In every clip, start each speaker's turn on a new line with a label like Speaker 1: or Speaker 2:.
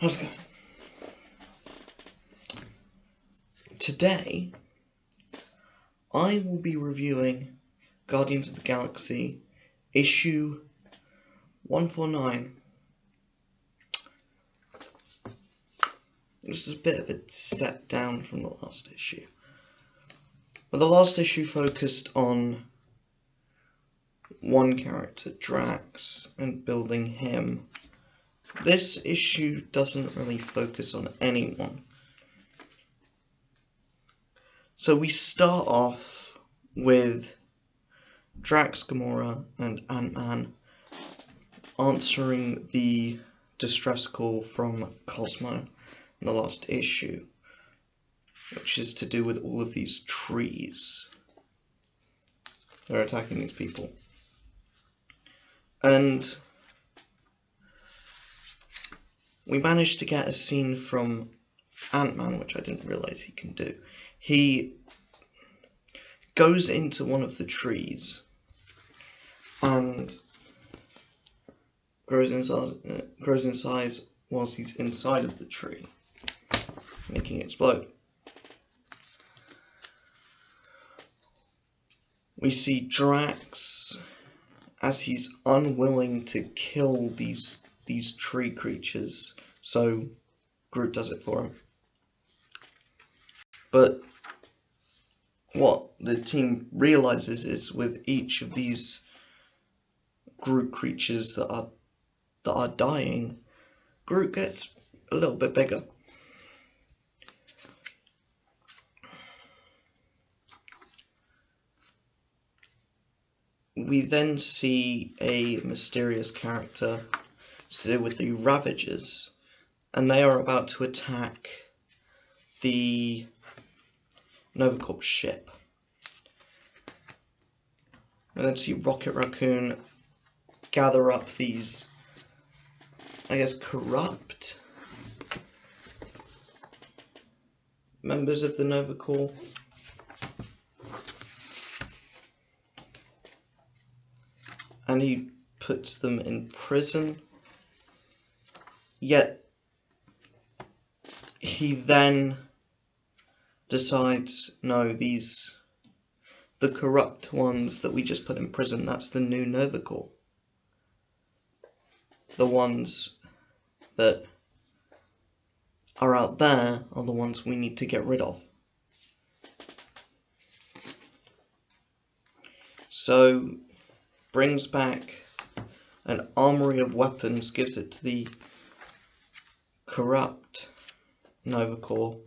Speaker 1: How's it going? Today, I will be reviewing Guardians of the Galaxy issue 149. This is a bit of a step down from the last issue. But the last issue focused on one character, Drax, and building him. This issue doesn't really focus on anyone. So we start off with Drax, Gamora, and Ant-Man answering the distress call from Cosmo in the last issue, which is to do with all of these trees that are attacking these people. And we managed to get a scene from Ant-Man, which I didn't realise he can do. He goes into one of the trees and grows in size whilst he's inside of the tree, making it explode. We see Drax as he's unwilling to kill these tree creatures, so Groot does it for him. But what the team realizes is with each of these Groot creatures that are dying, Groot gets a little bit bigger. We then see a mysterious character to do with the Ravagers, and they are about to attack the Nova Corps ship. And then see Rocket Raccoon gather up these, I guess, corrupt members of the Nova Corps. And he puts them in prison. Yet he then decides, no, the corrupt ones that we just put in prison, that's the new Nova Corps. The ones that are out there are the ones we need to get rid of. So, brings back an armory of weapons, gives it to the corrupt Nova Corps,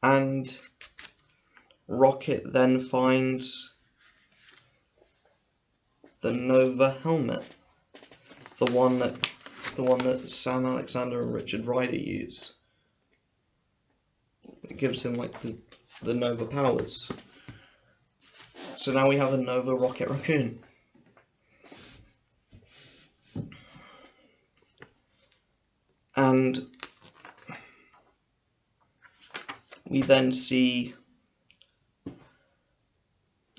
Speaker 1: and Rocket then finds the Nova helmet, the one that Sam Alexander and Richard Rider use. It gives him like the Nova powers. So now we have a Nova Rocket Raccoon. And we then see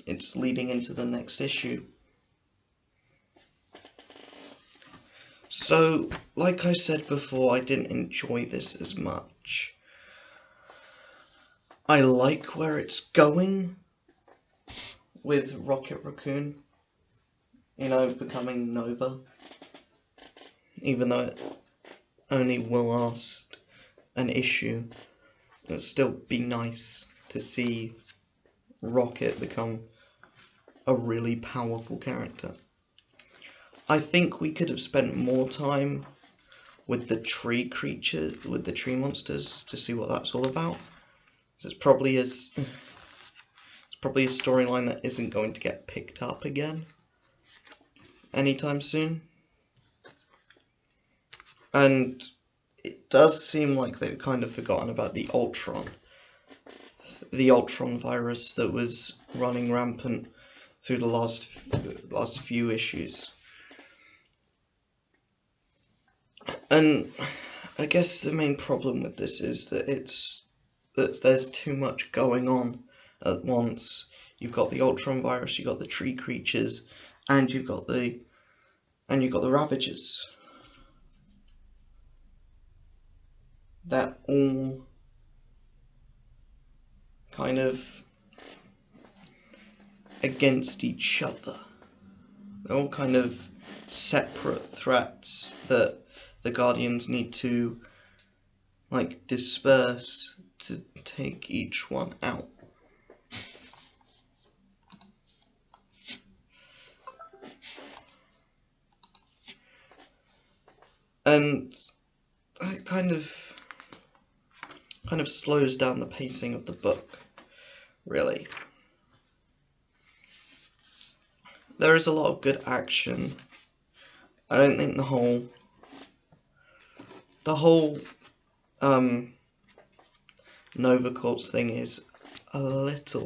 Speaker 1: it's leading into the next issue. So, like I said before, I didn't enjoy this as much. I like where it's going with Rocket Raccoon, becoming Nova, even though it only will last an issue. It'll still be nice to see Rocket become a really powerful character. I think we could have spent more time with the tree creatures, with the tree monsters, to see what that's all about. So it's probably a storyline that isn't going to get picked up again anytime soon. And it does seem like they've kind of forgotten about the Ultron virus that was running rampant through the last few issues. And I guess the main problem with this is that there's too much going on at once. You've got the Ultron virus, you've got the tree creatures, and you've got the Ravagers. they're all kind of against each other. They're all kind of separate threats that the Guardians need to like disperse to take each one out. And that kind of slows down the pacing of the book, really. There is a lot of good action. I don't think the whole Nova Corps thing is it's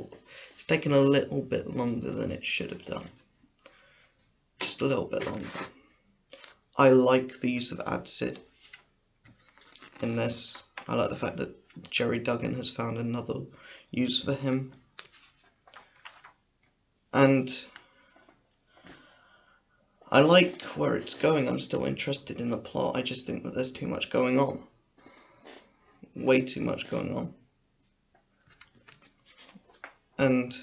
Speaker 1: taken a little bit longer than it should have done. Just a little bit longer. I like the use of Adsid in this. I like the fact that Jerry Duggan has found another use for him. And I like where it's going. I'm still interested in the plot. I just think that there's too much going on. Way too much going on. And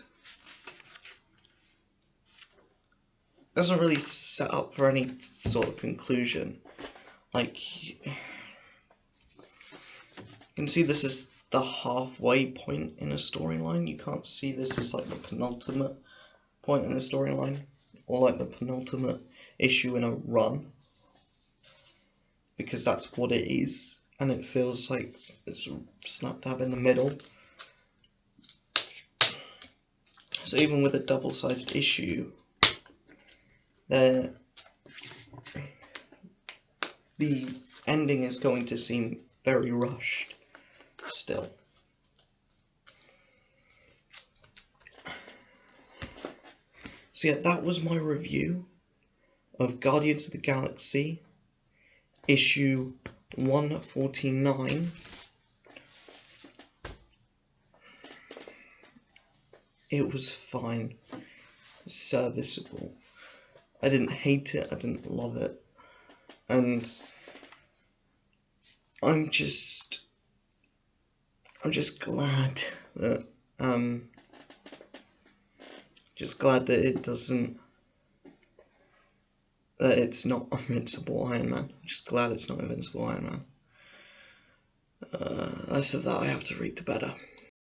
Speaker 1: doesn't really set up for any sort of conclusion. Like, you can see this is the halfway point in a storyline. You can't see this as like the penultimate point in the storyline, or like the penultimate issue in a run, because that's what it is, and it feels like it's slap dab in the middle. So even with a double-sized issue, the ending is going to seem very rushed still. So yeah, that was my review of Guardians of the Galaxy issue 149. It was fine, serviceable. I didn't hate it, I didn't love it, and I'm just glad that it's not Invincible Iron Man. I'm just glad it's not Invincible Iron Man. Less of that I have to read, the better.